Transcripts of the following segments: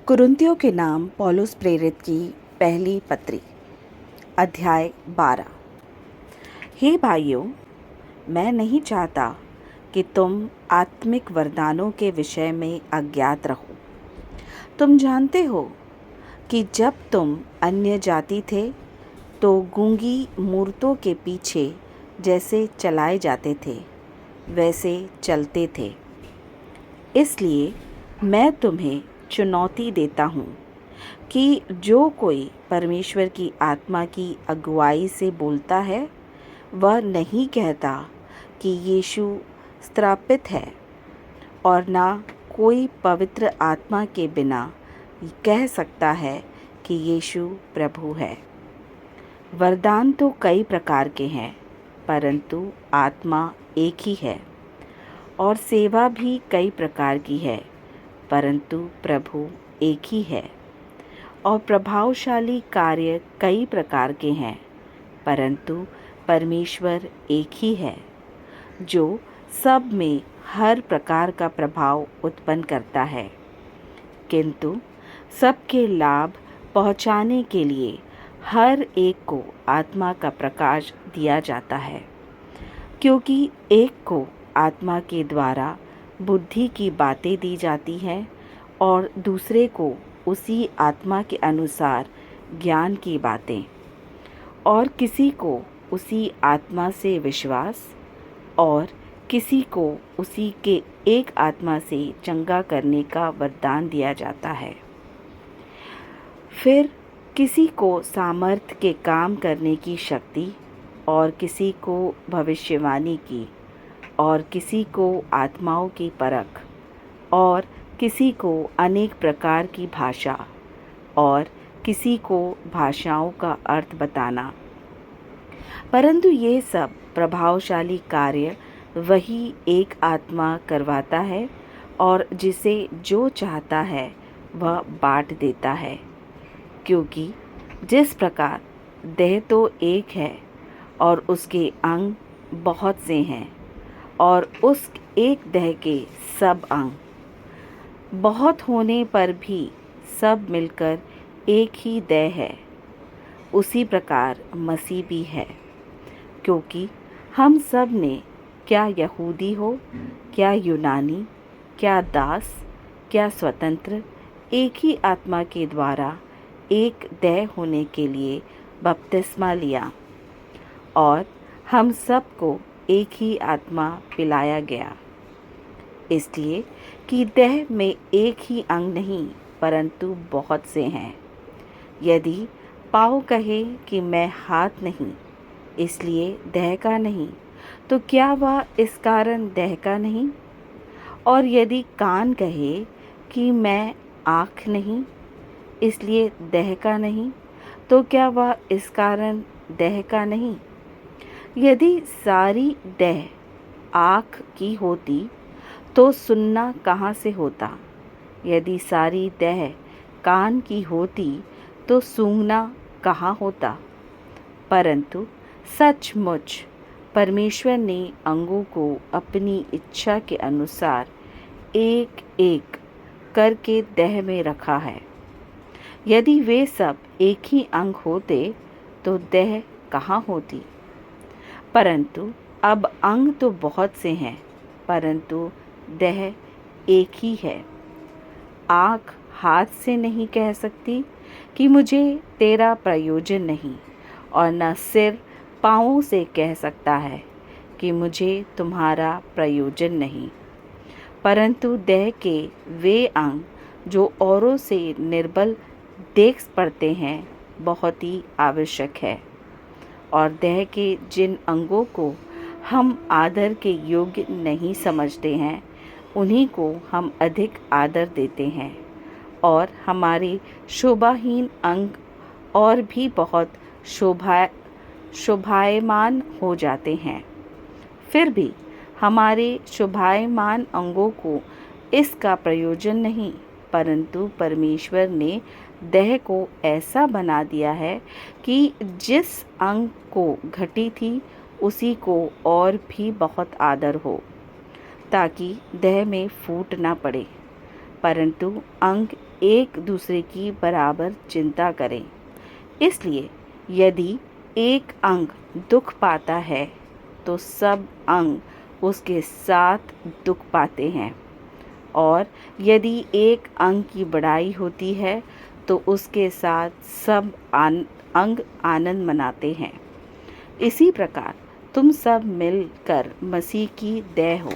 कुरिन्थियों के नाम पौलुस प्रेरित की पहली पत्री, अध्याय 12। हे भाइयों, मैं नहीं चाहता कि तुम आत्मिक वरदानों के विषय में अज्ञात रहो। तुम जानते हो कि जब तुम अन्य जाति थे तो गूंगी मूर्तों के पीछे जैसे चलाए जाते थे वैसे चलते थे। इसलिए मैं तुम्हें चुनौती देता हूँ कि जो कोई परमेश्वर की आत्मा की अगुवाई से बोलता है वह नहीं कहता कि यीशु स्थापित है, और ना कोई पवित्र आत्मा के बिना कह सकता है कि यीशु प्रभु है। वरदान तो कई प्रकार के हैं, परंतु आत्मा एक ही है, और सेवा भी कई प्रकार की है, परंतु प्रभु एक ही है। और प्रभावशाली कार्य कई प्रकार के हैं, परंतु परमेश्वर एक ही है, जो सब में हर प्रकार का प्रभाव उत्पन्न करता है, किंतु सबके लाभ पहुँचाने के लिए हर एक को आत्मा का प्रकाश दिया जाता है। क्योंकि एक को आत्मा के द्वारा बुद्धि की बातें दी जाती हैं और दूसरे को उसी आत्मा के अनुसार ज्ञान की बातें, और किसी को उसी आत्मा से विश्वास, और किसी को उसी के एक आत्मा से चंगा करने का वरदान दिया जाता है। फिर किसी को सामर्थ्य के काम करने की शक्ति, और किसी को भविष्यवाणी की, और किसी को आत्माओं की परख, और किसी को अनेक प्रकार की भाषा, और किसी को भाषाओं का अर्थ बताना। परंतु ये सब प्रभावशाली कार्य वही एक आत्मा करवाता है, और जिसे जो चाहता है वह बांट देता है। क्योंकि जिस प्रकार देह तो एक है और उसके अंग बहुत से हैं, और उस एक देह के सब अंग बहुत होने पर भी सब मिलकर एक ही देह है, उसी प्रकार मसीह भी है। क्योंकि हम सब ने, क्या यहूदी हो, क्या यूनानी, क्या दास, क्या स्वतंत्र, एक ही आत्मा के द्वारा एक देह होने के लिए बपतिस्मा लिया, और हम सबको एक ही आत्मा पिलाया गया। इसलिए कि देह में एक ही अंग नहीं परंतु बहुत से हैं। यदि पाँव कहे कि मैं हाथ नहीं, इसलिए देह का नहीं, तो क्या वह इस कारण देह का नहीं? और यदि कान कहे कि मैं आँख नहीं, इसलिए देह का नहीं, तो क्या वह इस कारण देह का नहीं? यदि सारी देह आँख की होती तो सुनना कहाँ से होता? यदि सारी देह कान की होती तो सूंघना कहाँ होता? परंतु सचमुच परमेश्वर ने अंगों को अपनी इच्छा के अनुसार एक एक करके देह में रखा है। यदि वे सब एक ही अंग होते तो देह कहाँ होती? परंतु अब अंग तो बहुत से हैं, परंतु देह एक ही है। आँख हाथ से नहीं कह सकती कि मुझे तेरा प्रयोजन नहीं, और न सिर पाँवों से कह सकता है कि मुझे तुम्हारा प्रयोजन नहीं। परंतु देह के वे अंग जो औरों से निर्बल देख पड़ते हैं बहुत ही आवश्यक है, और देह के जिन अंगों को हम आदर के योग्य नहीं समझते हैं उन्हीं को हम अधिक आदर देते हैं, और हमारे शोभाहीन अंग और भी बहुत शोभायमान हो जाते हैं। फिर भी हमारे शोभायमान अंगों को इसका प्रयोजन नहीं, परंतु परमेश्वर ने देह को ऐसा बना दिया है कि जिस अंग को घटी थी उसी को और भी बहुत आदर हो, ताकि देह में फूट न पड़े, परंतु अंग एक दूसरे की बराबर चिंता करें। इसलिए यदि एक अंग दुख पाता है तो सब अंग उसके साथ दुख पाते हैं, और यदि एक अंग की बड़ाई होती है तो उसके साथ सब अंग आनंद मनाते हैं। इसी प्रकार तुम सब मिलकर मसीह की देह हो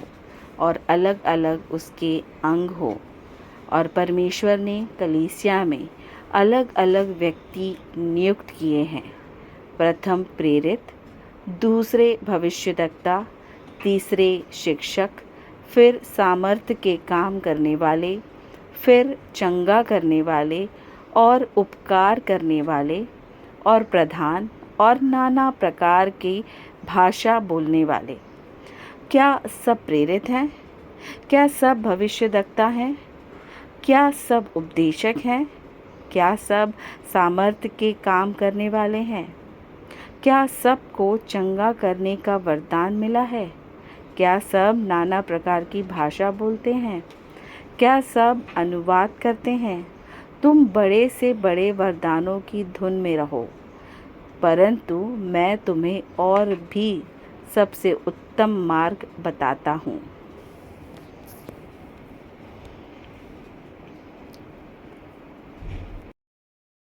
और अलग अलग उसके अंग हो। और परमेश्वर ने कलीसिया में अलग अलग व्यक्ति नियुक्त किए हैं, प्रथम प्रेरित, दूसरे भविष्यद्वक्ता, तीसरे शिक्षक, फिर सामर्थ्य के काम करने वाले, फिर चंगा करने वाले और उपकार करने वाले, और प्रधान, और नाना प्रकार की भाषा बोलने वाले। क्या सब प्रेरित हैं? क्या सब भविष्यद्वक्ता हैं? क्या सब उपदेशक हैं? क्या सब सामर्थ्य के काम करने वाले हैं? क्या सबको चंगा करने का वरदान मिला है? क्या सब नाना प्रकार की भाषा बोलते हैं? क्या सब अनुवाद करते हैं? तुम बड़े से बड़े वरदानों की धुन में रहो, परंतु मैं तुम्हें और भी सबसे उत्तम मार्ग बताता हूँ।